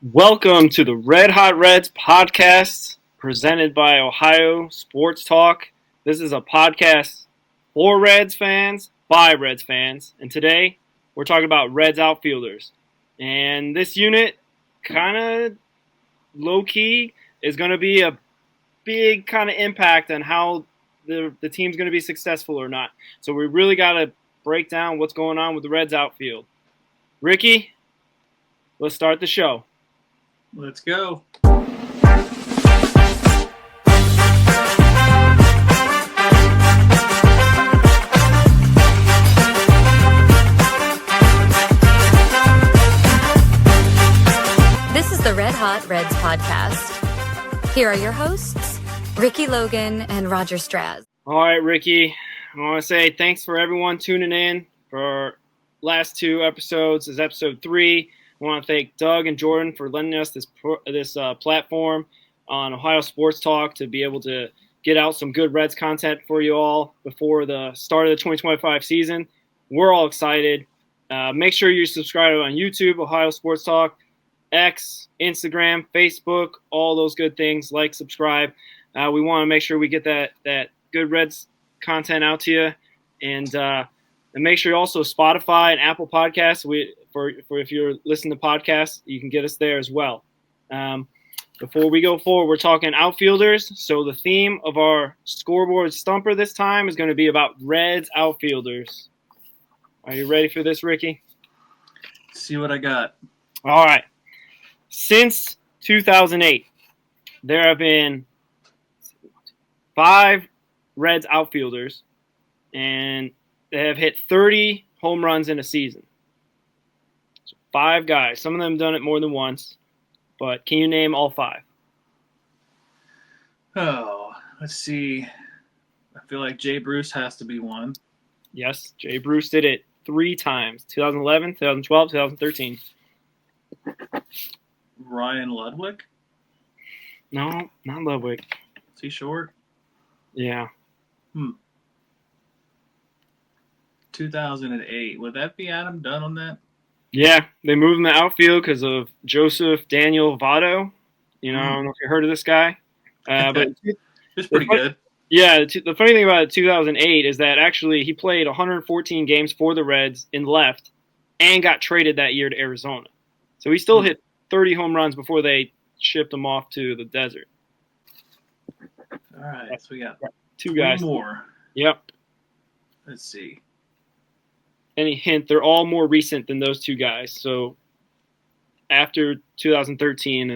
Welcome to the Red Hot Reds podcast presented by Ohio Sports Talk. This is a podcast for Reds fans, by Reds fans, and today we're talking about Reds outfielders. And this unit, kind of low-key, is going to be a big kind of impact on how the team's going to be successful or not. So we really got to break down what's going on with the Reds outfield. Ricky, let's start the show. Let's go. This is the Red Hot Reds podcast. Here are your hosts, Ricky Logan and Roger Straz. All right, Ricky, I want to say thanks for everyone tuning in for our last two episodes. This is episode 3. I want to thank Doug and Jordan for lending us this platform on Ohio Sports Talk to be able to get out some good Reds content for you all before the start of the 2025 season. We're all excited. Make sure you subscribe on YouTube, Ohio Sports Talk, X, Instagram, Facebook, all those good things. Like, subscribe. We want to make sure we get that good Reds content out to you. And make sure you also Spotify and Apple Podcasts. For if you're listening to podcasts, you can get us there as well. Before we go forward, we're talking outfielders. So the theme of our ScoreBoard Stumper this time is going to be about Reds outfielders. Are you ready for this, Ricky? See what I got. All right. Since 2008, there have been 5 Reds outfielders, and they have hit 30 home runs in a season. 5 guys. Some of them have done it more than once, but can you name all 5? Oh, let's see. I feel like Jay Bruce has to be one. Yes, Jay Bruce did it 3 times, 2011, 2012, 2013. Ryan Ludwig? No, not Ludwig. Is he short? Yeah. 2008. Would that be Adam Dunn on that? Yeah, they moved him to outfield because of Joseph Daniel Votto. I don't know if you heard of this guy. But it's pretty good. Yeah, the funny thing about 2008 is that actually he played 114 games for the Reds in left and got traded that year to Arizona. So he still hit 30 home runs before they shipped him off to the desert. All right, so we got 2 guys. 3 more. Yep. Let's see. Any hint, they're all more recent than those 2 guys. So after 2013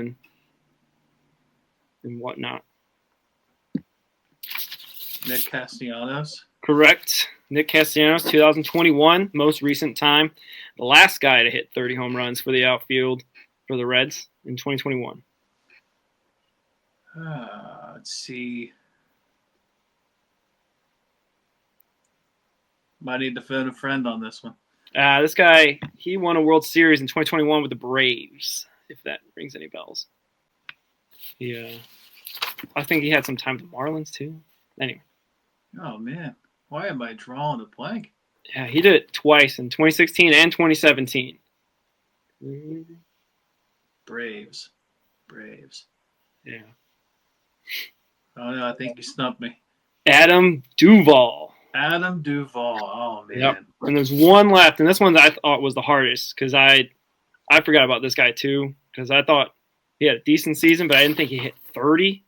and whatnot. Nick Castellanos. Correct. Nick Castellanos, 2021, most recent time. The last guy to hit 30 home runs for the outfield for the Reds in 2021. Let's see. Might need to phone a friend on this one. This guy, he won a World Series in 2021 with the Braves, if that rings any bells. Yeah. I think he had some time with the Marlins, too. Anyway. Oh, man. Why am I drawing a blank? Yeah, he did it twice in 2016 and 2017. Braves. Yeah. Oh, no, I think you stumped me. Adam Duvall. Oh, man. Yep. And there's one left, and this one I thought was the hardest because I forgot about this guy too because I thought he had a decent season, but I didn't think he hit 30.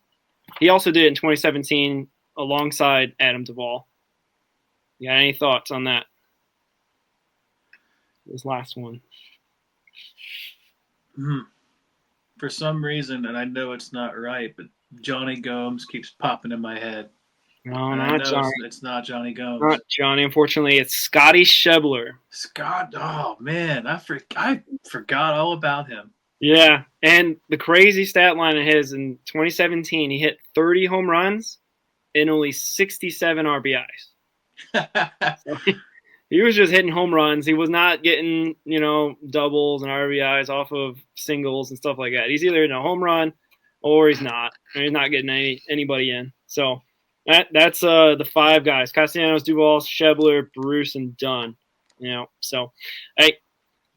He also did it in 2017 alongside Adam Duvall. You got any thoughts on that? This last one. For some reason, and I know it's not right, but Johnny Gomes keeps popping in my head. No, not Johnny. It's not Johnny Gomes. Not Johnny, unfortunately. It's Scotty Schebler. Scott, oh, man. I forgot all about him. Yeah, and the crazy stat line of his in 2017, he hit 30 home runs and only 67 RBIs. So he was just hitting home runs. He was not getting, doubles and RBIs off of singles and stuff like that. He's either in a home run or he's not. And he's not getting anybody in. So that's the 5 guys: Castellanos, Duvall, Schebler, Bruce, and Dunn. So, hey,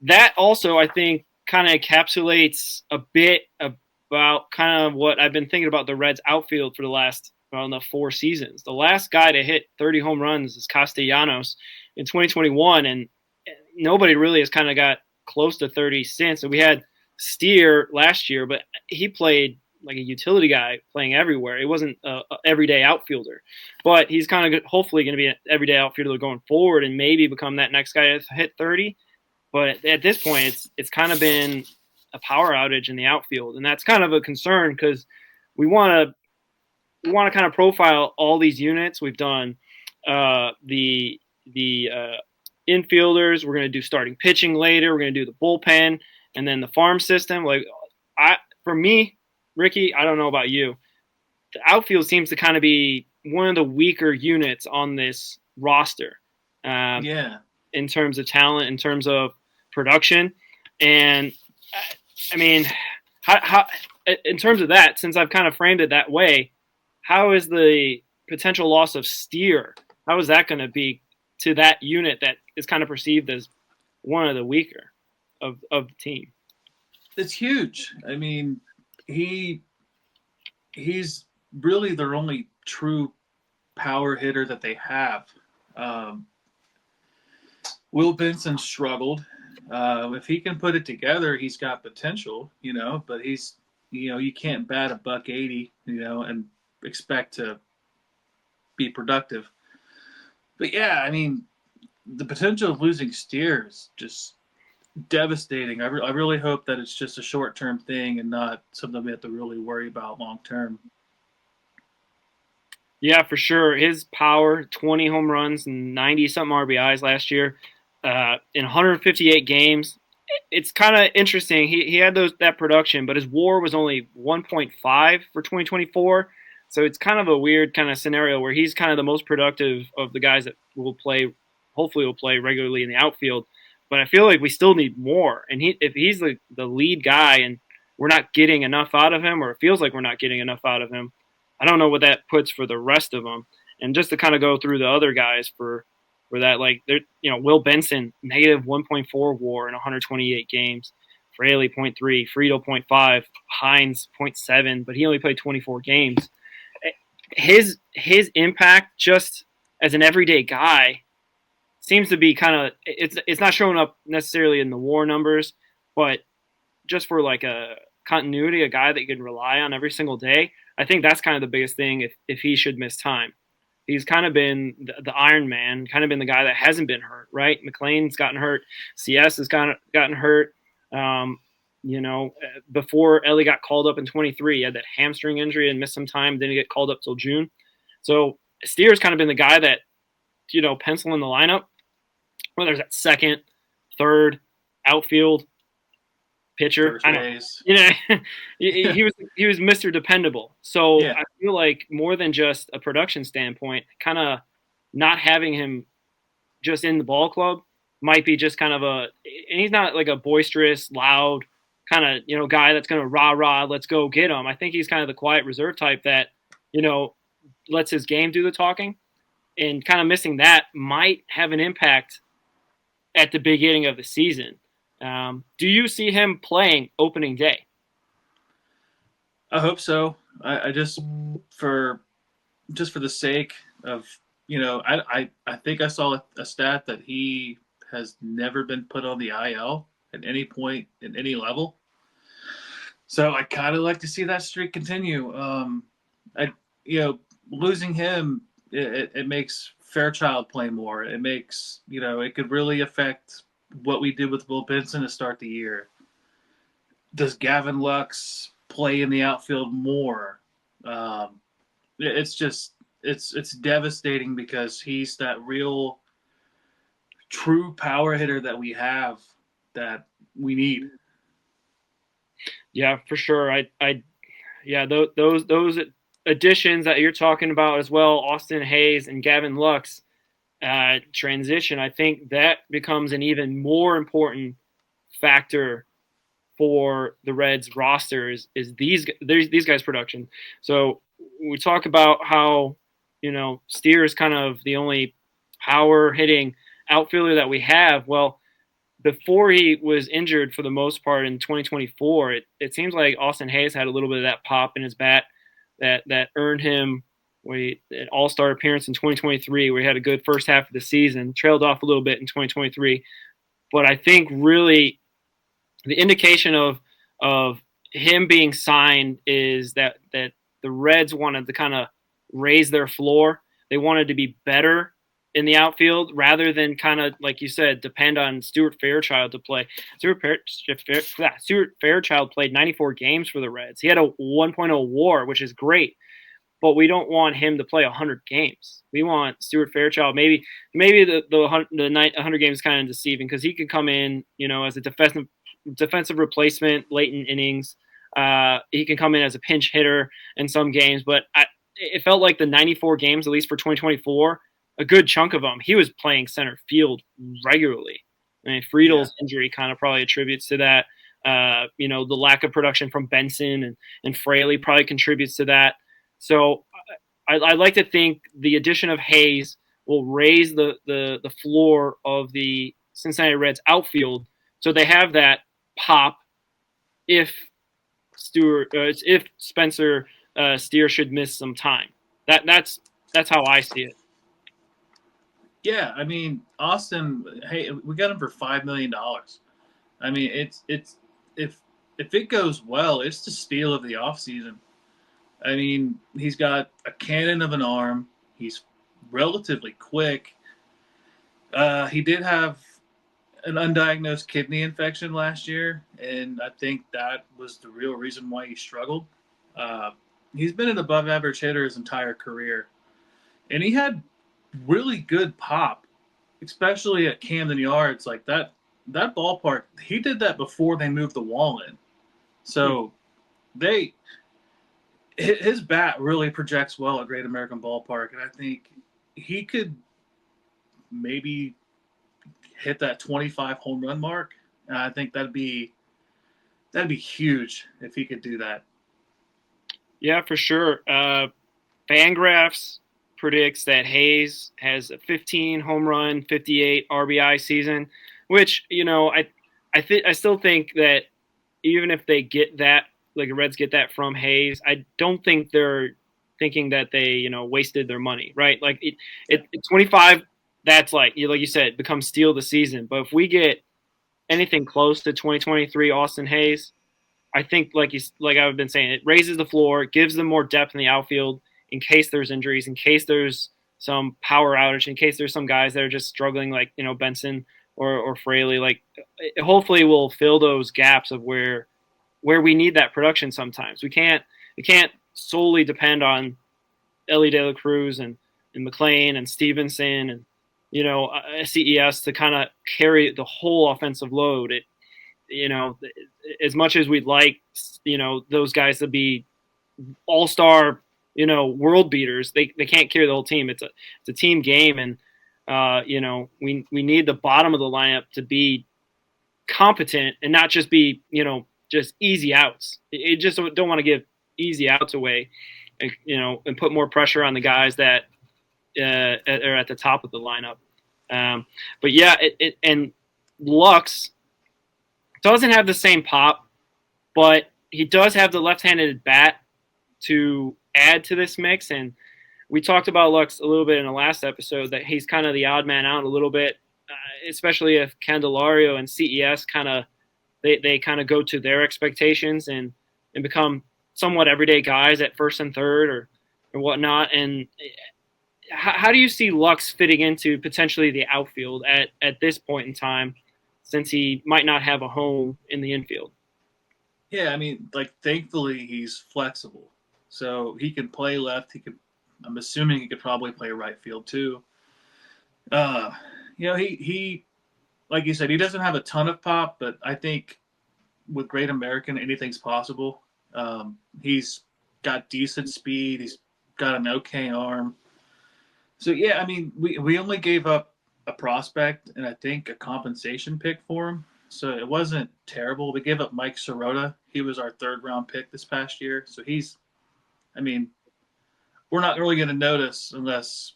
that also I think kind of encapsulates a bit about kind of what I've been thinking about the Reds outfield for the last, the 4 seasons. The last guy to hit 30 home runs is Castellanos in 2021, and nobody really has kind of got close to 30 since. So we had Steer last year, but he played like a utility guy playing everywhere. It wasn't a everyday outfielder, but he's kind of hopefully going to be an everyday outfielder going forward and maybe become that next guy to hit 30. But at this point, it's kind of been a power outage in the outfield, and that's kind of a concern because we want to kind of profile all these units. We've done the infielders. We're going to do starting pitching later. We're going to do the bullpen, and then the farm system. For me, Ricky, I don't know about you. The outfield seems to kind of be one of the weaker units on this roster. In terms of talent, in terms of production. And I mean, how in terms of that, since I've kind of framed it that way, how is the potential loss of Steer, how is that going to be to that unit that is kind of perceived as one of the weaker of the team? It's huge. I mean, he's really their only true power hitter that they have. Will Benson struggled. If he can put it together, he's got potential, but he's, you can't bat $180, and expect to be productive. But yeah, I mean, the potential of losing Steer is just devastating. I really hope that it's just a short-term thing and not something we have to really worry about long-term. Yeah, for sure. His power, 20 home runs and 90-something RBIs last year in 158 games. It's kind of interesting. He had that production, but his WAR was only 1.5 for 2024. So it's kind of a weird kind of scenario where he's kind of the most productive of the guys that hopefully will play regularly in the outfield. But I feel like we still need more. And if he's the lead guy and we're not getting enough out of him, or it feels like we're not getting enough out of him, I don't know what that puts for the rest of them. And just to kind of go through the other guys for that, like, Will Benson, negative 1.4 WAR in 128 games. Fraley, 0.3. Friedl, 0.5. Hines, 0.7. But he only played 24 games. His impact just as an everyday guy seems to be kind of – it's not showing up necessarily in the WAR numbers, but just for like a continuity, a guy that you can rely on every single day, I think that's kind of the biggest thing if he should miss time. He's kind of been the Iron Man, kind of been the guy that hasn't been hurt, right? McLean's gotten hurt. CS has gotten hurt. Before Ellie got called up in 23, he had that hamstring injury and missed some time, didn't get called up till June. So Steer's kind of been the guy that, pencil in the lineup, whether it's at second, third, outfield, pitcher. He was Mr. Dependable. So yeah. I feel like more than just a production standpoint, kind of not having him just in the ball club might be just kind of and he's not like a boisterous, loud kind of, guy that's going to rah, let's go get him. I think he's kind of the quiet reserve type that, lets his game do the talking, and kind of missing that might have an impact at the beginning of the season. Do you see him playing opening day? I hope so. I just for the sake of, I think I saw a stat that he has never been put on the IL at any point at any level. So I kind of like to see that streak continue. Losing him, it makes Fairchild play more. It makes, it could really affect what we did with Will Benson to start the year. Does Gavin Lux play in the outfield more? It's devastating because he's that real true power hitter that we have that we need. Yeah, for sure. Those additions that you're talking about as well, Austin Hayes and Gavin Lux, transition, I think that becomes an even more important factor for the Reds roster is these guys' production. So we talk about how, Steer is kind of the only power hitting outfielder that we have. Well, before he was injured for the most part in 2024, it seems like Austin Hayes had a little bit of that pop in his bat that earned him an all-star appearance in 2023, where he had a good first half of the season, trailed off a little bit in 2023. But I think really the indication of him being signed is that the Reds wanted to kind of raise their floor. They wanted to be better in the outfield rather than kind of, like you said, depend on Stuart Fairchild to play. Stuart Fairchild played 94 games for the Reds. He had a 1.0 WAR, which is great, but we don't want him to play 100 games. We want Stuart Fairchild. Maybe the 100 games is kind of deceiving because he could come in, as a defensive replacement late in innings. He can come in as a pinch hitter in some games, but it felt like the 94 games, at least for 2024, a good chunk of them, he was playing center field regularly. I mean, Friedl's injury kind of probably attributes to that. The lack of production from Benson and Fraley probably contributes to that. So I like to think the addition of Hayes will raise the floor of the Cincinnati Reds outfield, so they have that pop if Spencer Steer should miss some time. That's how I see it. Yeah, I mean, Austin, hey, we got him for $5 million. I mean, it's if it goes well, it's the steal of the offseason. I mean, he's got a cannon of an arm. He's relatively quick. He did have an undiagnosed kidney infection last year, and I think that was the real reason why he struggled. He's been an above-average hitter his entire career, and he had really good pop, especially at Camden Yards. Like that ballpark, he did that before they moved the wall in. So his bat really projects well at Great American Ballpark, and I think he could maybe hit that 25 home run mark. And I think that'd be huge if he could do that. Yeah, for sure. Fangraphs predicts that Hayes has a 15 home run, 58 RBI season, which, I still think that even if they get that, like the Reds get that from Hayes, I don't think they're thinking that they, wasted their money, right? Like 25, that's like you said, becomes steal the season. But if we get anything close to 2023 Austin Hayes, I think like I've been saying, it raises the floor, gives them more depth in the outfield in case there's injuries, in case there's some power outage, in case there's some guys that are just struggling, like Benson or Fraley. Like, hopefully we'll fill those gaps of where we need that production. Sometimes we can't solely depend on Ellie De La Cruz and McLean and Stevenson and CES to kind of carry the whole offensive load. As much as we'd like those guys to be all-star world beaters, they can't carry the whole team. It's a team game, and we need the bottom of the lineup to be competent and not just be just easy outs. You just don't want to give easy outs away, and put more pressure on the guys that are at the top of the lineup. But yeah, and Lux doesn't have the same pop, but he does have the left-handed bat to add to this mix. And we talked about Lux a little bit in the last episode, that he's kind of the odd man out a little bit, especially if Candelario and CES they kind of go to their expectations and become somewhat everyday guys at first and third or whatnot. And how do you see Lux fitting into potentially the outfield at this point in time, since he might not have a home in the infield? Yeah, I mean, like, thankfully he's flexible, so he can play left. I'm assuming he could probably play right field too. He like you said, he doesn't have a ton of pop, but I think with Great American, anything's possible. He's got decent speed. He's got an okay arm. So yeah, I mean, we only gave up a prospect and I think a compensation pick for him, so it wasn't terrible. We gave up Mike Sirota. He was our 3rd round pick this past year, so we're not really going to notice unless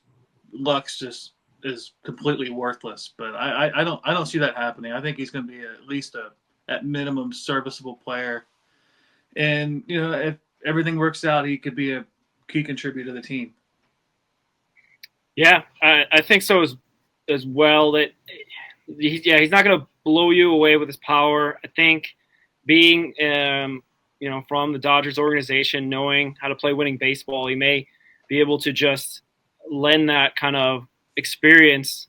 Lux just is completely worthless. But I don't see that happening. I think he's going to be at least at minimum serviceable player. And if everything works out, he could be a key contributor to the team. Yeah, I think so as well. That he's not going to blow you away with his power. I think being from the Dodgers organization, knowing how to play winning baseball, he may be able to just lend that kind of experience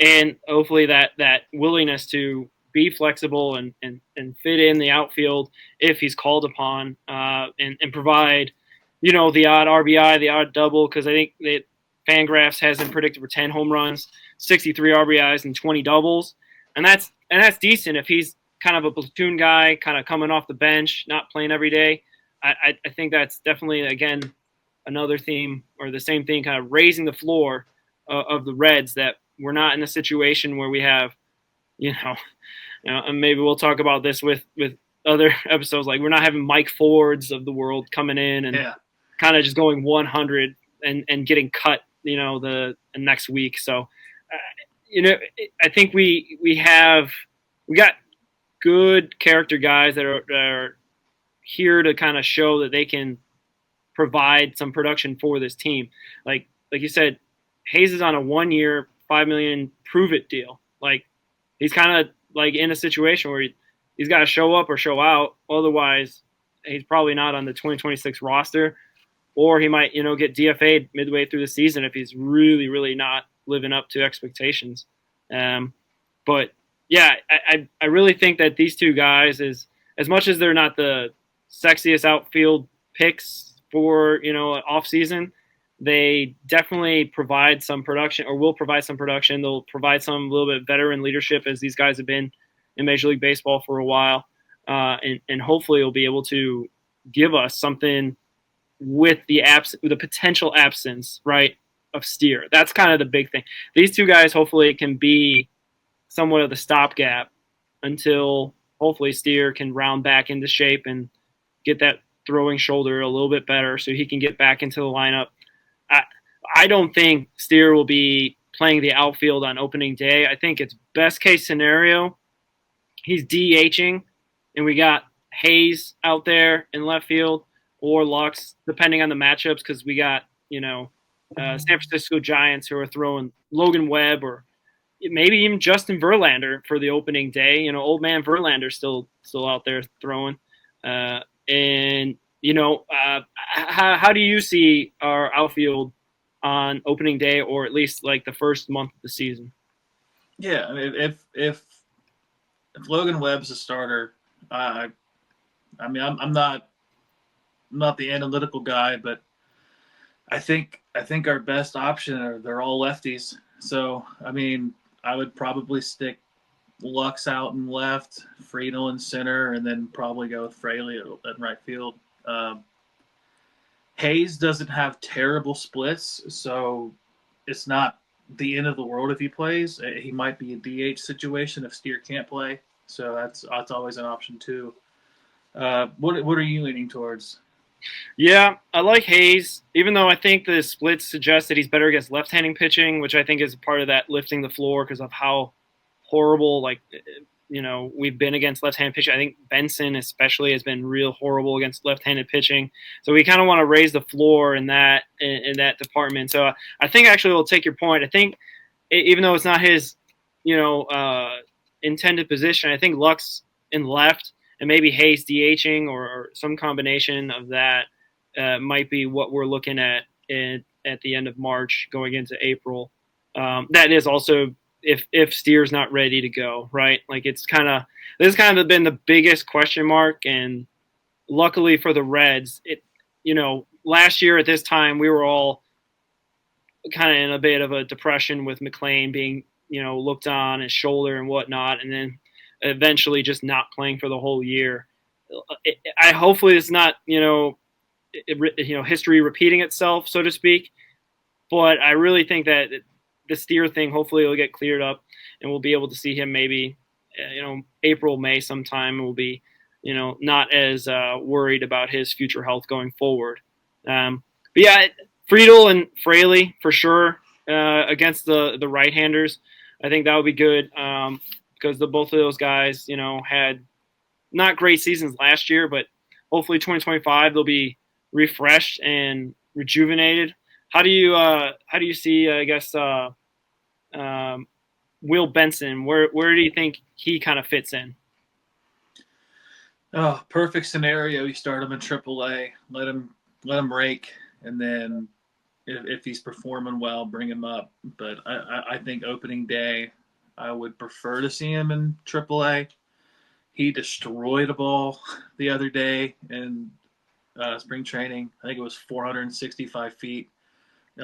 and hopefully that willingness to be flexible and fit in the outfield if he's called upon, and provide, the odd RBI, the odd double, because I think that Fangraphs has him predicted for 10 home runs, 63 RBIs, and 20 doubles, and that's decent if he's kind of a platoon guy, kind of coming off the bench, not playing every day. I think that's definitely, again, another theme, or the same thing, kind of raising the floor of the Reds, that we're not in a situation where we have, and maybe we'll talk about this with other episodes, like we're not having Mike Fords of the world coming in and kind of just going 100 and getting cut, the next week. So, I think we got good character guys that are here to kind of show that they can provide some production for this team. Like you said, Hayes is on a 1-year, $5 million prove it deal. Like, he's kind of like in a situation where he's got to show up or show out. Otherwise, he's probably not on the 2026 roster, or he might, get DFA'd midway through the season if he's really, really not living up to expectations. But yeah, I really think that these two guys, is as much as they're not the sexiest outfield picks for, off season, they definitely provide some production, or will provide some production. They'll provide some little bit veteran leadership, as these guys have been in Major League Baseball for a while. And hopefully they'll be able to give us something with the potential absence, right, of Steer. That's kind of the big thing. These two guys hopefully can be somewhat of the stopgap until hopefully Steer can round back into shape and get that throwing shoulder a little bit better so he can get back into the lineup. I don't think Steer will be playing the outfield on opening day. I think it's best case scenario, he's DHing, and we got Hayes out there in left field, or Lux, depending on the matchups, because we got, San Francisco Giants who are throwing Logan Webb, or maybe even Justin Verlander for the opening day. Old man Verlander still out there throwing. How do you see our outfield on opening day, or at least like the first month of the season? Yeah, I mean, if Logan Webb's a starter, I'm not the analytical guy, but I think our best option they're all lefties. So I mean, I would probably stick Lux out in left, Friedl in center, and then probably go with Fraley at right field. Hayes doesn't have terrible splits, so it's not the end of the world if he plays. He might be a DH situation if Steer can't play, so that's always an option too. What are you leaning towards? Yeah, I like Hayes, even though I think the splits suggest that he's better against left-handing pitching, which I think is part of that lifting the floor because of how horrible, we've been against left-handed pitching. I think Benson especially has been real horrible against left-handed pitching. So we kind of want to raise the floor in that department. So I think actually we'll take your point. I think even though it's not his, intended position, I think Lux in left and maybe Hayes DHing or some combination of that might be what we're looking at the end of March going into April. That is also if Steer's not ready to go, right? Like this has kind of been the biggest question mark, and luckily for the Reds, last year at this time we were all kind of in a bit of a depression with McLean being, looked on his shoulder and whatnot, and then eventually just not playing for the whole year. Hopefully it's not, history repeating itself, so to speak. But I really think that the Steer thing, hopefully it'll get cleared up and we'll be able to see him maybe, April, May sometime. We'll be, not as worried about his future health going forward. But yeah, Friedl and Fraley for sure. against the right-handers. I think that would be good because both of those guys, had not great seasons last year, but hopefully 2025 they'll be refreshed and rejuvenated. How do you see? I guess Will Benson. Where do you think he kind of fits in? Oh, perfect scenario. You start him in AAA, let him rake, and then if he's performing well, bring him up. But I think opening day, I would prefer to see him in AAA. He destroyed a ball the other day in spring training. I think it was 465 feet.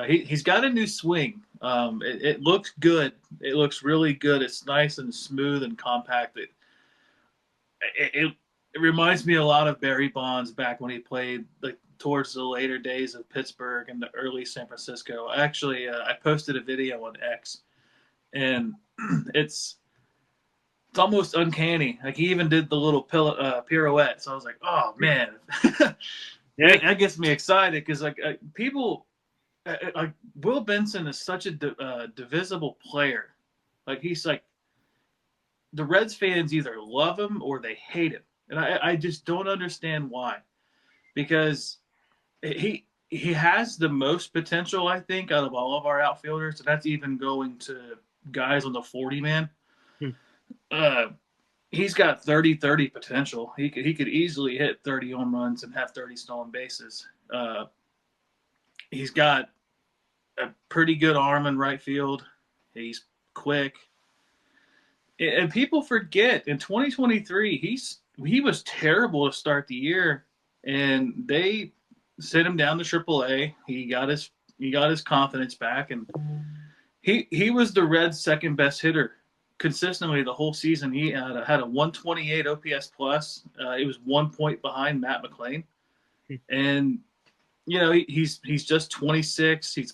He's got a new swing. It looks good. It looks really good. It's nice and smooth and compact. It reminds me a lot of Barry Bonds back when he played towards the later days of Pittsburgh and the early San Francisco. Actually, I posted a video on X, and it's almost uncanny. Like, he even did the little pirouette. So I was like, oh man, Yeah, that gets me excited because people. Will Benson is such a divisible player. Like, he's like, the Reds fans either love him or they hate him, and I just don't understand why. Because he has the most potential, I think, out of all of our outfielders, and that's even going to guys on the 40 man. He's got 30-30 potential. He could easily hit 30 home runs and have 30 stolen bases. He's got a pretty good arm in right field. He's quick. And people forget, in 2023, he was terrible to start the year, and they sent him down to AAA. He got his confidence back, and he was the Reds' second best hitter consistently the whole season. He had a 128 OPS plus. It was 1 point behind Matt McClain, and he's just 26. He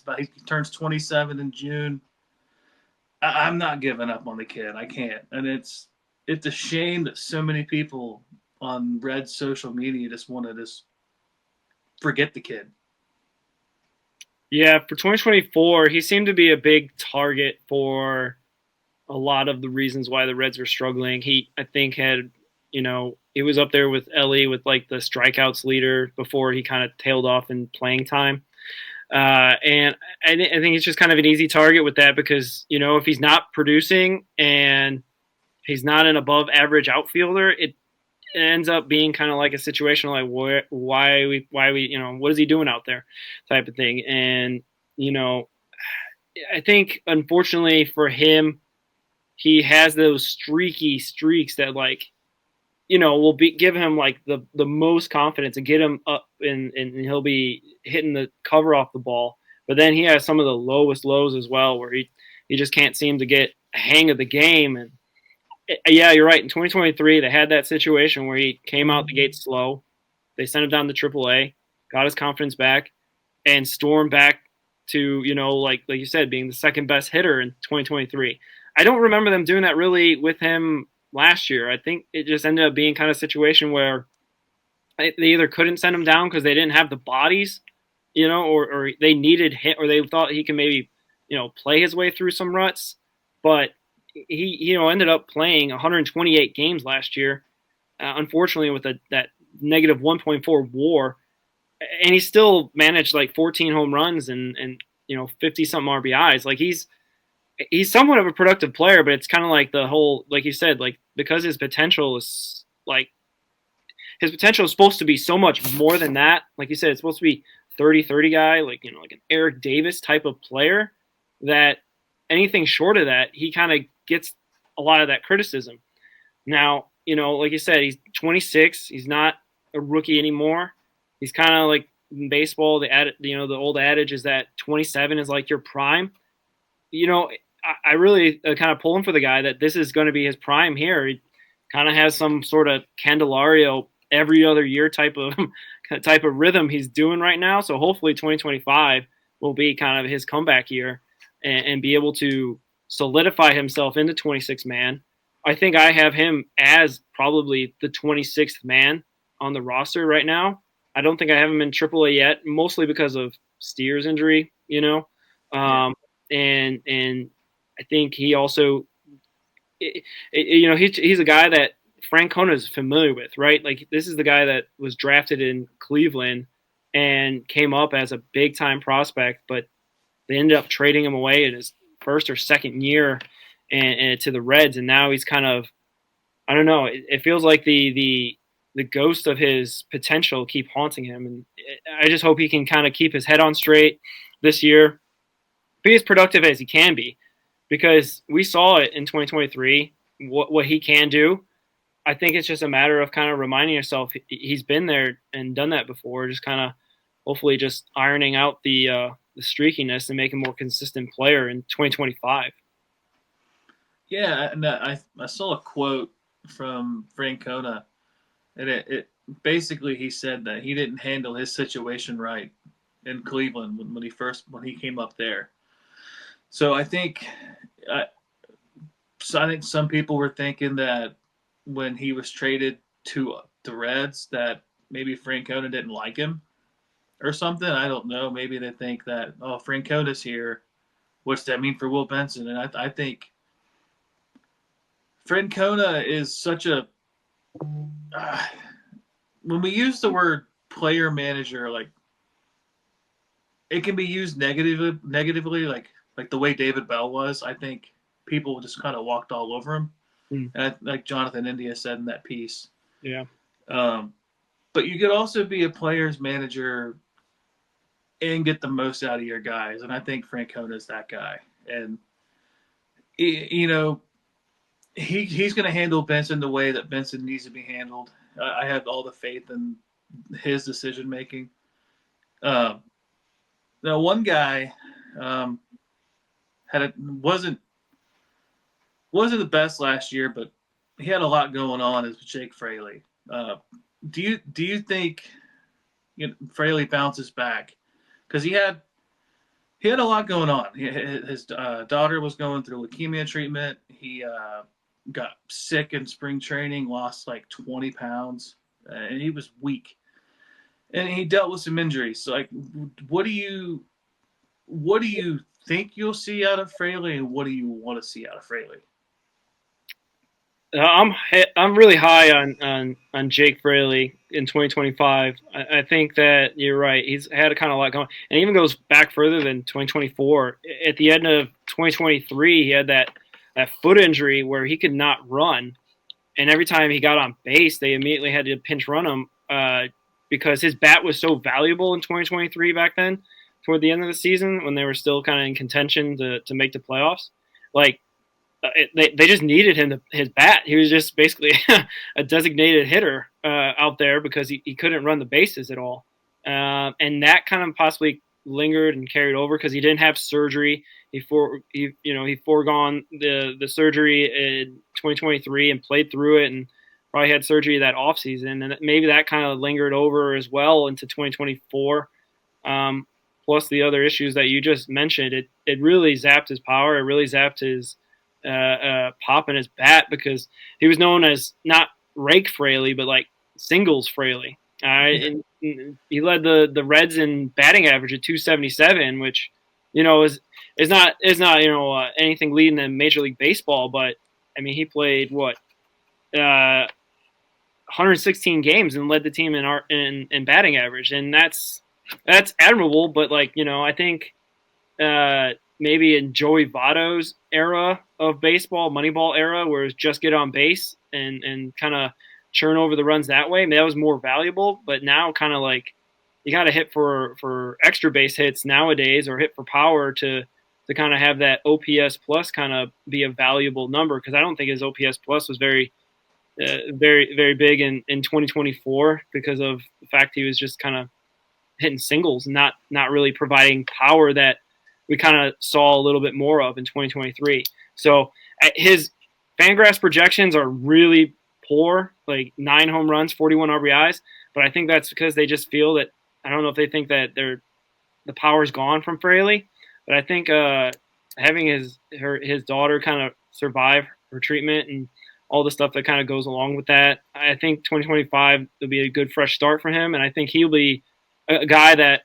turns 27 in June. I'm not giving up on the kid. I can't, and it's a shame that so many people on Red social media just want to forget the kid. Yeah, for 2024, he seemed to be a big target for a lot of the reasons why the Reds were struggling. He, I think, had, he was up there with Ellie with like the strikeouts leader before he kind of tailed off in playing time. And I think it's just kind of an easy target with that because, if he's not producing and he's not an above average outfielder, it ends up being kind of like a situation like why we what is he doing out there type of thing. And, I think unfortunately for him, he has those streaky streaks that will give him like the most confidence and get him up and he'll be hitting the cover off the ball. But then he has some of the lowest lows as well where he just can't seem to get a hang of the game. And yeah, you're right. In 2023, they had that situation where he came out the gate slow. They sent him down to AAA, got his confidence back, and stormed back to, like you said, being the second best hitter in 2023. I don't remember them doing that really with him last year. I think it just ended up being kind of a situation where they either couldn't send him down because they didn't have the bodies, or they needed him, or they thought he could maybe, play his way through some ruts. But he ended up playing 128 games last year, unfortunately with that negative 1.4 WAR, and he still managed like 14 home runs and 50 something RBIs. Like he's somewhat of a productive player, but it's kind of like the whole, like you said, like because his potential is supposed to be so much more than that. Like you said, it's supposed to be 30-30 guy, like an Eric Davis type of player, that anything short of that, he kind of gets a lot of that criticism. Now, like you said, he's 26. He's not a rookie anymore. He's kind of like in baseball, the old adage is that 27 is like your prime. I really kind of pulling for the guy that this is going to be his prime here. He kind of has some sort of Candelario every other year type of rhythm he's doing right now. So hopefully 2025 will be kind of his comeback year and be able to solidify himself into 26 man. I think I have him as probably the 26th man on the roster right now. I don't think I have him in AAA yet, mostly because of Steer's injury, and I think he also, he's a guy that Francona is familiar with, right? Like this is the guy that was drafted in Cleveland and came up as a big time prospect, but they ended up trading him away in his first or second year and to the Reds, and now he's kind of, I don't know. It feels like the ghost of his potential keep haunting him, and I just hope he can kind of keep his head on straight this year, be as productive as he can be, because we saw it in 2023 what he can do. I think it's just a matter of kind of reminding yourself he's been there and done that before. Just kind of hopefully just ironing out the streakiness and make a more consistent player in 2025. Yeah, and I saw a quote from Francona, and it basically he said that he didn't handle his situation right in Cleveland when he came up there. So I think some people were thinking that when he was traded to the Reds that maybe Francona didn't like him or something. I don't know. Maybe they think that, oh, Francona's here. What's that mean for Will Benson? And I think Francona is such a when we use the word player manager, like it can be used negatively, like the way David Bell was. I think people just kind of walked all over him, and like Jonathan India said in that piece. Yeah. But you could also be a player's manager and get the most out of your guys, and I think Francona is that guy. And he's going to handle Benson the way that Benson needs to be handled. I have all the faith in his decision making. Now, one guy wasn't the best last year, but he had a lot going on. Is Jake Fraley. Do you think Fraley bounces back? Because he had a lot going on. His daughter was going through leukemia treatment. He got sick in spring training, lost like 20 pounds, and he was weak. And he dealt with some injuries. So, like, what do you think you'll see out of Fraley, and what do you want to see out of Fraley? I'm really high on Jake Fraley in 2025. I think that you're right. He's had a kind of lot going, and even goes back further than 2024. At the end of 2023, he had that foot injury where he could not run, and every time he got on base, they immediately had to pinch run him because his bat was so valuable in 2023 back then, toward the end of the season when they were still kind of in contention to make the playoffs. Like, they just needed his bat. He was just basically a designated hitter out there because he couldn't run the bases at all. And that kind of possibly lingered and carried over because he didn't have surgery. He foregone the surgery in 2023 and played through it and probably had surgery that offseason. And maybe that kind of lingered over as well into 2024. Plus the other issues that you just mentioned, it really zapped his power. It really zapped his pop in his bat because he was known as not rake Fraley, but like singles Fraley. And he led the Reds in batting average at 277, which is not anything leading in Major League Baseball, but I mean he played 116 games and led the team in batting average, and that's admirable. But I think maybe in Joey Votto's era of baseball, Moneyball era, where it's just get on base and kind of churn over the runs that way, I mean, that was more valuable. But now kind of like you got to hit for extra base hits nowadays or hit for power to kind of have that OPS plus kind of be a valuable number, because I don't think his OPS plus was very, very big in 2024 because of the fact he was just kind of hitting singles, not really providing power that we kind of saw a little bit more of in 2023. So his Fangraphs projections are really poor, like 9 home runs, 41 RBIs. But I think that's because they just feel that, I don't know if they think that the power's gone from Fraley, but I think having his daughter kind of survive her treatment and all the stuff that kind of goes along with that, I think 2025 will be a good fresh start for him, and I think he'll be a guy that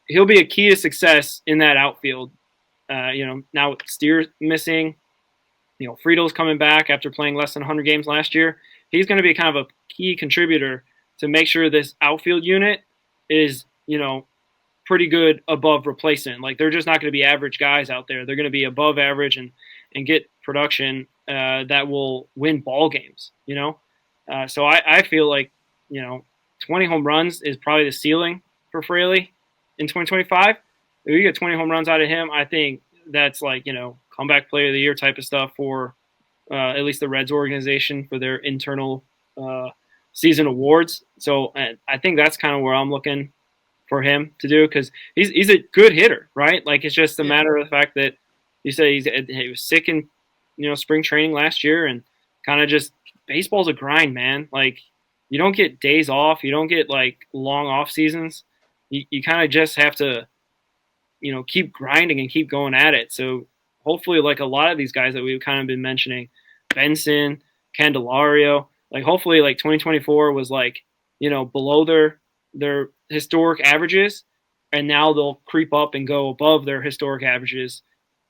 he'll be a key to success in that outfield. Now with Steer missing, Friedl's coming back after playing less than 100 games last year. He's going to be kind of a key contributor to make sure this outfield unit is, pretty good above replacement. Like, they're just not going to be average guys out there. They're going to be above average and get production that will win ball games, So I feel like, 20 home runs is probably the ceiling for Fraley in 2025. If you get 20 home runs out of him, I think that's like, comeback player of the year type of stuff for at least the Reds organization for their internal season awards. So I think that's kind of where I'm looking for him to do, because he's a good hitter, right? Like, it's just a matter of the fact that you say he was sick in spring training last year, and kind of just baseball's a grind, man. Like, you don't get days off, you don't get like long off seasons. You kind of just have to keep grinding and keep going at it. So hopefully, like a lot of these guys that we've kind of been mentioning, Benson, Candelario, like hopefully like 2024 was like below their historic averages, and now they'll creep up and go above their historic averages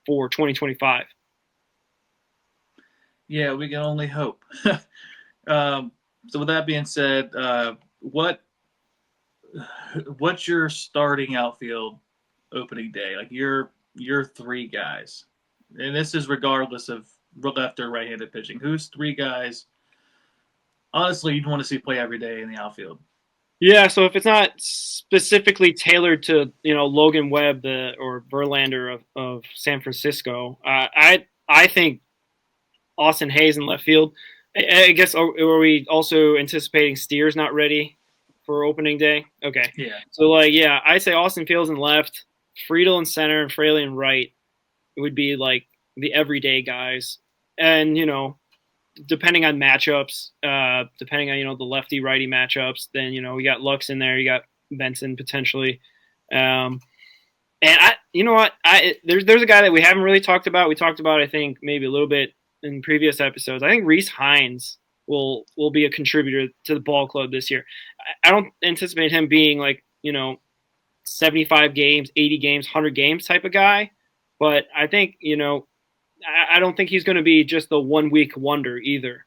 for 2025. Yeah, we can only hope. So with that being said, what's your starting outfield opening day? Like your three guys, and this is regardless of left or right-handed pitching. Who's three guys, honestly, you'd want to see play every day in the outfield? Yeah, so if it's not specifically tailored to Logan Webb or Verlander of San Francisco, I think Austin Hayes in left field. I guess, are we also anticipating Steer's not ready for opening day? Okay. Yeah. So I say Austin Fields in left, Friedl in center, and Fraley in right would be like the everyday guys. And depending on matchups, depending on the lefty righty matchups, then we got Lux in there, you got Benson potentially, and there's a guy that we haven't really talked about. We talked about, I think, maybe a little bit in previous episodes. I think Rhys Hines will be a contributor to the ball club this year. I don't anticipate him being like 75 games, 80 games, 100 games type of guy, but I think I don't think he's going to be just the 1 week wonder either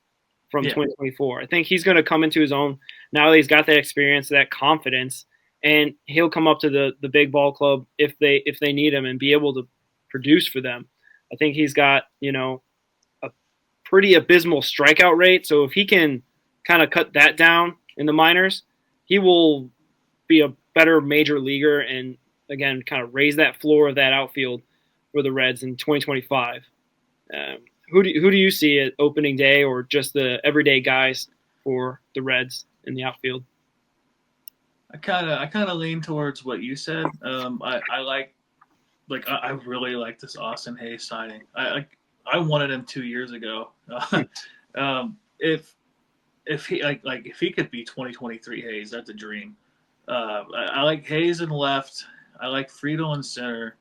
from 2024. I think he's going to come into his own now that he's got that experience, that confidence, and he'll come up to the big ball club if they need him and be able to produce for them. I think he's got, a pretty abysmal strikeout rate. So if he can kind of cut that down in the minors, he will be a better major leaguer and, again, kind of raise that floor of that outfield for the Reds in 2025. Who do you see at opening day, or just the everyday guys for the Reds in the outfield? I kind of lean towards what you said. I really like this Austin Hayes signing. I wanted him 2 years ago. If he could be 2023 Hayes, that's a dream. I like Hayes in left. I like Friedl in center.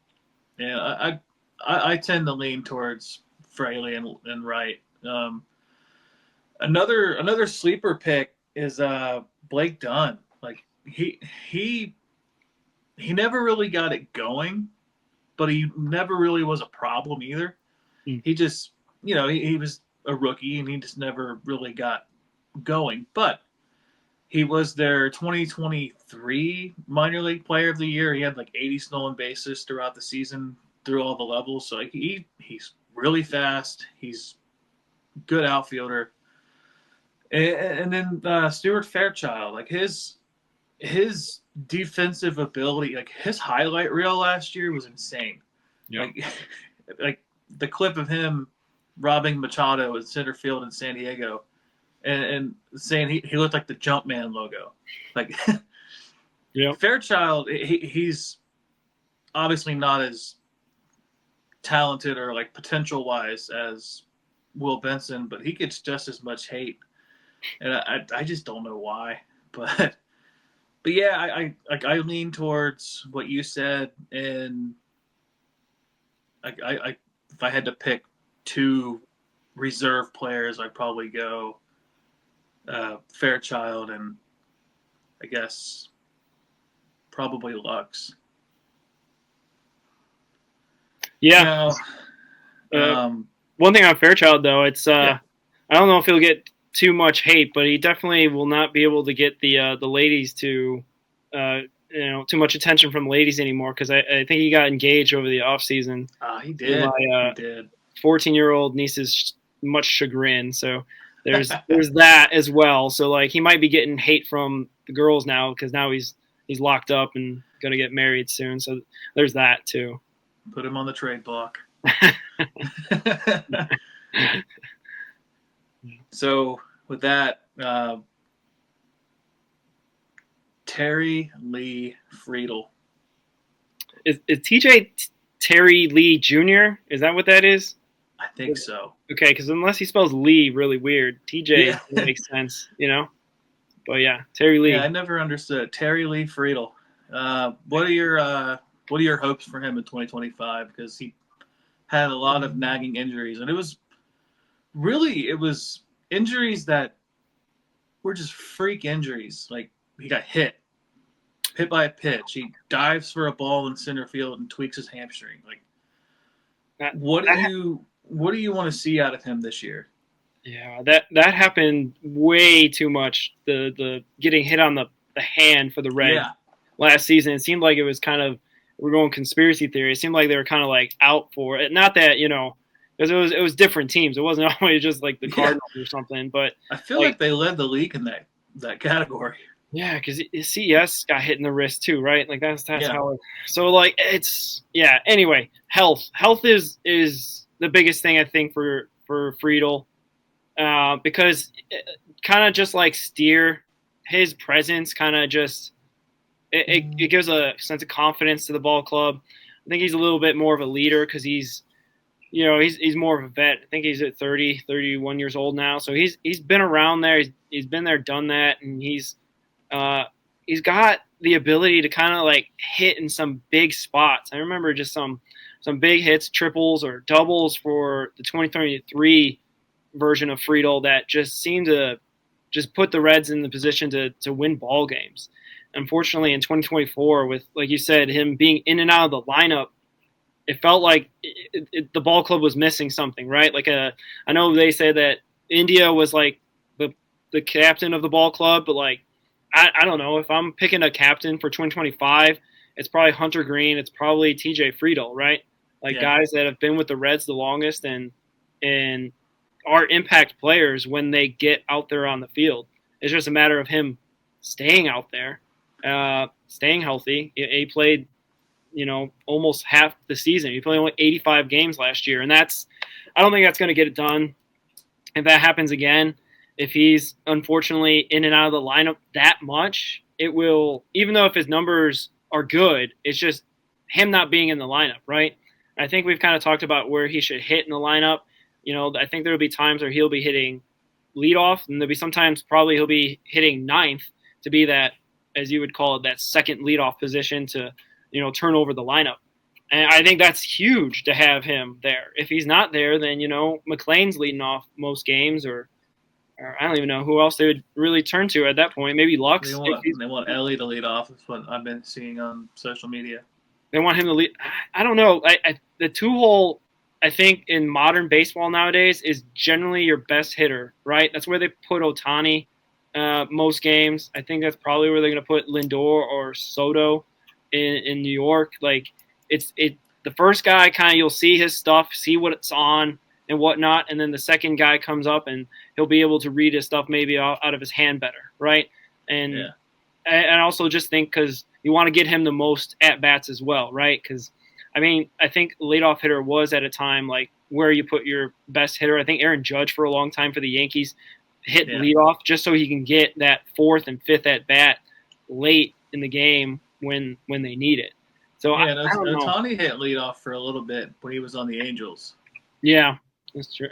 And I tend to lean towards Fraley and right. Another sleeper pick is Blake Dunn. Like he never really got it going, but he never really was a problem either. He just he was a rookie and he just never really got going. But he was their 2023 minor league player of the year. He had like 80 stolen bases throughout the season, through all the levels. So he's really fast. He's a good outfielder. And then Stuart Fairchild, like his defensive ability, like his highlight reel last year was insane. Yeah. Like the clip of him robbing Machado in center field in San Diego and saying he looked like the Jumpman logo. Like Fairchild, he's obviously not as talented or like potential wise as Will Benson, but he gets just as much hate, and I just don't know why. But yeah, I lean towards what you said, and I if I had to pick two reserve players, I'd probably go Fairchild and I guess probably Lux. Yeah. Now, One thing on Fairchild though, it's I don't know if he'll get too much hate, but he definitely will not be able to get the ladies to too much attention from ladies anymore, because I think he got engaged over the off season. He did. He did. 14-year-old niece's much chagrin. So there's that as well. So like he might be getting hate from the girls now, because now he's locked up and gonna get married soon. So there's that too. Put him on the trade block. So with that, Terry Lee Friedl. Is TJ Terry Lee Jr.? Is that what that is? I think so. Okay, because unless he spells Lee really weird, TJ makes sense, But yeah, Terry Lee. Yeah, I never understood Terry Lee Friedl. What are your hopes for him in 2025? Because he had a lot of nagging injuries, and it was injuries that were just freak injuries. Like he got hit by a pitch. He dives for a ball in center field and tweaks his hamstring. Like, what do you want to see out of him this year? Yeah, that happened way too much. The getting hit on the hand for the Reds last season. It seemed like it was kind of, we're going conspiracy theory. It seemed like they were kind of like out for it. Not that, because it was different teams. It wasn't always just like the Cardinals or something. But I feel like they led the league in that category. Yeah, because CES got hit in the wrist too, right? Like that's how it. So like it's Anyway, health is the biggest thing I think for Friedl, because kind of just like Steer, his presence kind of just it gives a sense of confidence to the ball club. I think he's a little bit more of a leader because he's more of a vet. I think he's at 30, 31 years old now. So he's been around there. He's been there, done that, and he's got the ability to kind of like hit in some big spots. I remember just some big hits, triples or doubles for the 2023 version of Friedl that just seemed to just put the Reds in the position to win ball games. Unfortunately, in 2024, with, like you said, him being in and out of the lineup, it felt like the ball club was missing something, right? Like I know they say that India was like the captain of the ball club, but like I don't know, if I'm picking a captain for 2025, it's probably Hunter Green, it's probably TJ Friedl, right? Like guys that have been with the Reds the longest and are impact players when they get out there on the field. It's just a matter of him staying out there, staying healthy. He played, almost half the season. He played only 85 games last year, and I don't think that's going to get it done. If that happens again, if he's unfortunately in and out of the lineup that much, it will, even though if his numbers are good, it's just him not being in the lineup, right? I think we've kind of talked about where he should hit in the lineup. I think there'll be times where he'll be hitting leadoff, and there'll be sometimes probably he'll be hitting ninth to be that, as you would call it, that second leadoff position to, turn over the lineup. And I think that's huge to have him there. If he's not there, then, McLean's leading off most games, or I don't even know who else they would really turn to at that point. Maybe Lux. They want Ellie to lead off. That's what I've been seeing on social media. They want him to lead. I don't know. The two-hole, I think, in modern baseball nowadays is generally your best hitter, right? That's where they put Ohtani most games. I think that's probably where they're going to put Lindor or Soto in New York. Like, it's the first guy, kind of, you'll see his stuff, see what it's on and whatnot, and then the second guy comes up and he'll be able to read his stuff maybe out of his hand better, right? And I also just think because you want to get him the most at-bats as well, right? Because, I think leadoff hitter was at a time like where you put your best hitter. I think Aaron Judge for a long time for the Yankees hit leadoff just so he can get that fourth and fifth at-bat late in the game when they need it. So I don't know. Ohtani hit leadoff for a little bit when he was on the Angels. Yeah, that's true.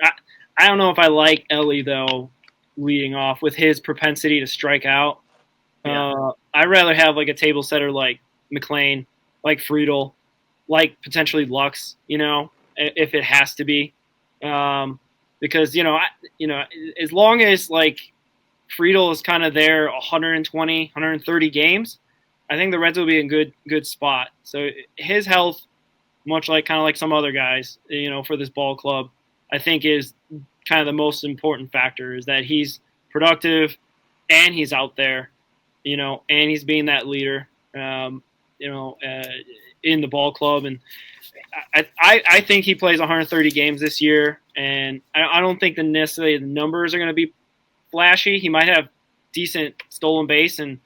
I don't know if I like Ellie, though, leading off with his propensity to strike out. Yeah. I'd rather have like a table setter like McLean, like Friedl, like potentially Lux, if it has to be. Because, as long as like Friedl is kind of there 120, 130 games, I think the Reds will be in good spot. So his health much like kind of like some other guys, for this ball club, I think is kind of the most important factor is that he's productive and he's out there, and he's being that leader, in the ball club. And I think he plays 130 games this year, and I don't think necessarily the numbers are going to be flashy. He might have decent stolen base and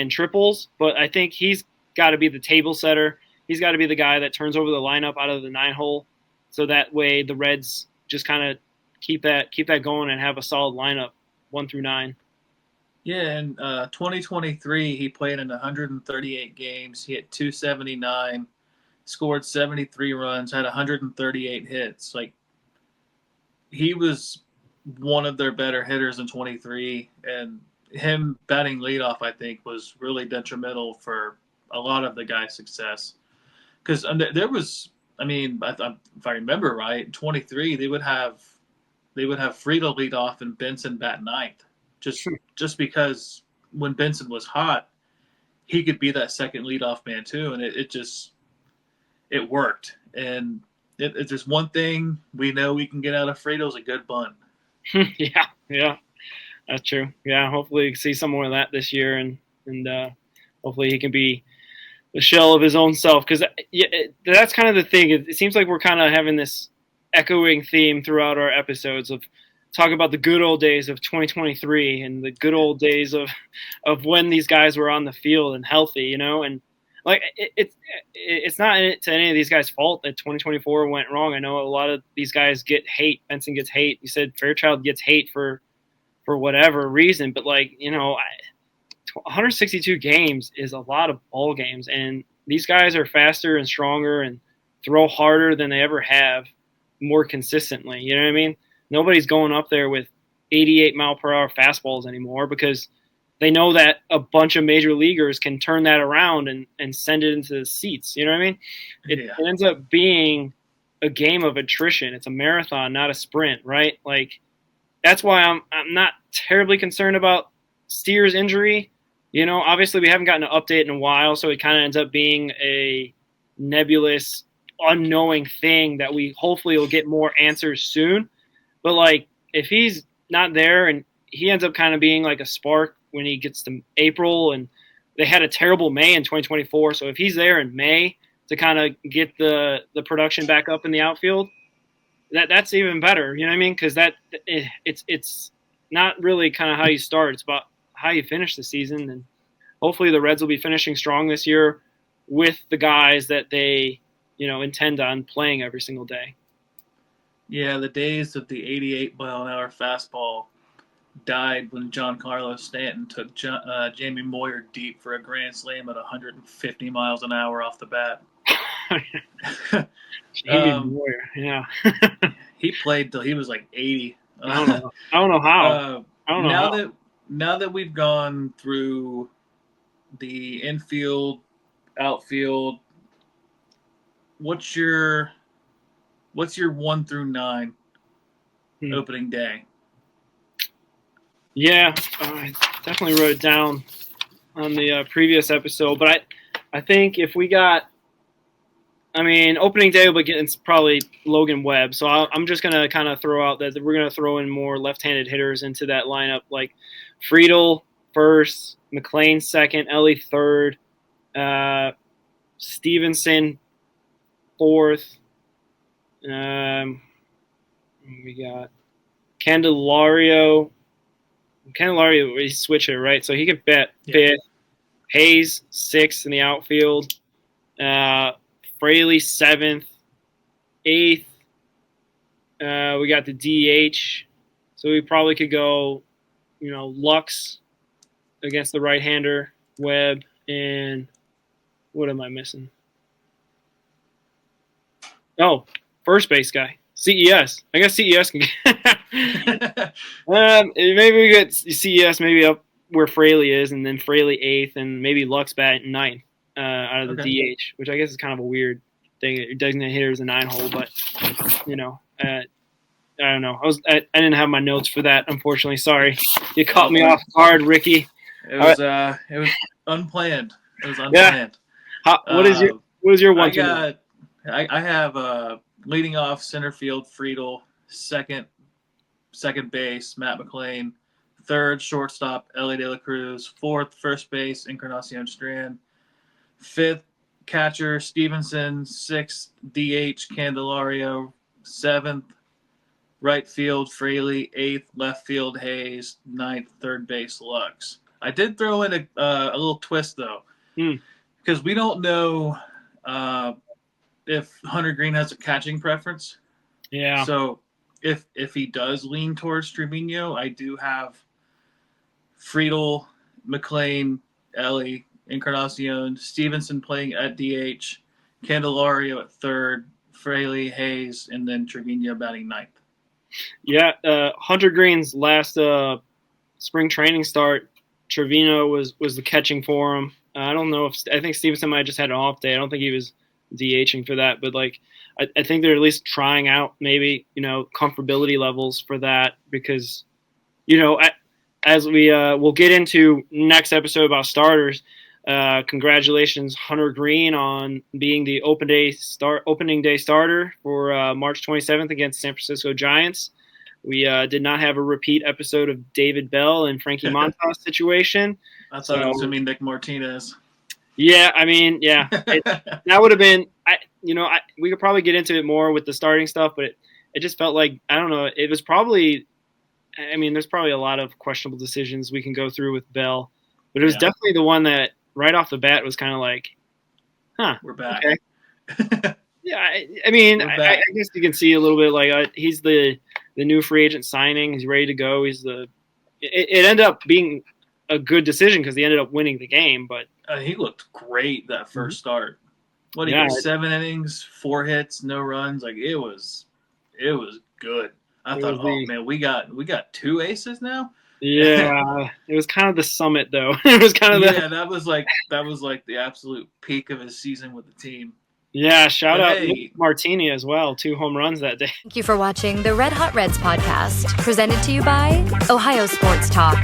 triples, but I think he's got to be the table setter. He's got to be the guy that turns over the lineup out of the 9-hole, so that way the Reds just kind of keep that going and have a solid lineup 1 through 9. Yeah, in 2023, he played in 138 games. He hit 279, scored 73 runs, had 138 hits. Like, he was one of their better hitters in 23, and him batting leadoff, I think, was really detrimental for a lot of the guys' success. Because there was, if I remember right, in 23, they would have Friedl lead off and Benson bat ninth. Just because when Benson was hot, he could be that second leadoff man too, and it worked. And it's just one thing we know we can get out of Friedl's a good bunt. Yeah, that's true. Yeah, hopefully we can see some more of that this year, and hopefully he can be the shell of his own self. Because that's kind of the thing. It seems like we're kind of having this echoing theme throughout our episodes of talk about the good old days of 2023 and the good old days of when these guys were on the field and healthy, and like it's not to any of these guys' fault that 2024 went wrong. I know a lot of these guys get hate. Benson gets hate. You said Fairchild gets hate for whatever reason, but 162 games is a lot of ball games, and these guys are faster and stronger and throw harder than they ever have, more consistently. You know what I mean? Nobody's going up there with 88-mile-per-hour fastballs anymore because they know that a bunch of major leaguers can turn that around and send it into the seats. You know what I mean? It ends up being a game of attrition. It's a marathon, not a sprint, right? Like, that's why I'm not terribly concerned about Steer's injury. Obviously we haven't gotten an update in a while, so it kind of ends up being a nebulous, unknowing thing that we hopefully will get more answers soon. But, if he's not there and he ends up kind of being like a spark when he gets to April, and they had a terrible May in 2024. So if he's there in May to kind of get the production back up in the outfield, that's even better. You know what I mean? Because it's not really kind of how you start. It's about how you finish the season. And hopefully the Reds will be finishing strong this year with the guys that they, intend on playing every single day. Yeah, the days of the 88-mile-an-hour fastball died when Giancarlo Stanton took Jamie Moyer deep for a grand slam at 150 miles an hour off the bat. Jamie Moyer, yeah. He played till he was like 80. I don't know how. Now that we've gone through the infield, outfield, what's your 1 through 9 opening day? Yeah, I definitely wrote it down on the previous episode. But I think if we got, opening day will be getting probably Logan Webb. So I'm just going to kind of throw out that we're going to throw in more left-handed hitters into that lineup, like Friedl first, McLean second, Ellie third, Stevenson fourth. We got Candelario. We switch it, right? So he could bat fifth. Hayes sixth in the outfield. Fraley seventh. Eighth. We got the DH. So we probably could go, Lux against the right-hander, Webb, and what am I missing? Oh, first base guy. CES. I guess CES can get maybe we get CES maybe up where Fraley is, and then Fraley 8th, and maybe Lux bat 9th out of the DH, which I guess is kind of a weird thing. Designated hitter is a 9-hole, but I don't know. I didn't have my notes for that, unfortunately. Sorry, you caught me off guard, Ricky. It was unplanned. It was unplanned. Yeah. What is your 1 through 9? I have leading off center field Friedl, second base Matt McLean, third shortstop Ellie De La Cruz, fourth first base Encarnacion Strand, fifth catcher Stevenson, sixth DH Candelario, seventh right field Fraley, eighth left field Hayes, ninth third base Lux. I did throw in a little twist though, because we don't know if Hunter Green has a catching preference. Yeah. So if he does lean towards Trevino, I do have Friedl, McLean, Ellie, Encarnacion, Stevenson playing at DH, Candelario at third, Fraley, Hayes, and then Trevino batting ninth. Yeah, Hunter Green's last spring training start, Trevino was the catching for him. I don't know I think Stevenson might have just had an off day. I don't think he was DHing for that, but like I think they're at least trying out maybe, comfortability levels for that because, as we we'll get into next episode about starters. Congratulations, Hunter Green, on being the opening day starter for March 27th against San Francisco Giants. We did not have a repeat episode of David Bell and Frankie Montas situation. I thought it was going to be Nick Martinez. Yeah, I mean, yeah, that would have been. We could probably get into it more with the starting stuff, but it just felt like, I don't know. It was probably. I mean, there's probably a lot of questionable decisions we can go through with Bell, but it was definitely the one that right off the bat was kind of like, we're back. Okay. Yeah, I mean, I guess you can see a little bit like he's the new free agent signing. He's ready to go. It ended up being a good decision because he ended up winning the game. But he looked great that first start. What do you get? 7 innings, 4 hits, no runs. Like it was good. I thought, man, we got 2 aces now. Yeah, it was kind of the summit though. It was kind of that was like the absolute peak of his season with the team. Yeah, shout out Martini as well. 2 home runs that day. Thank you for watching the Red Hot Reds podcast, presented to you by Ohio Sports Talk.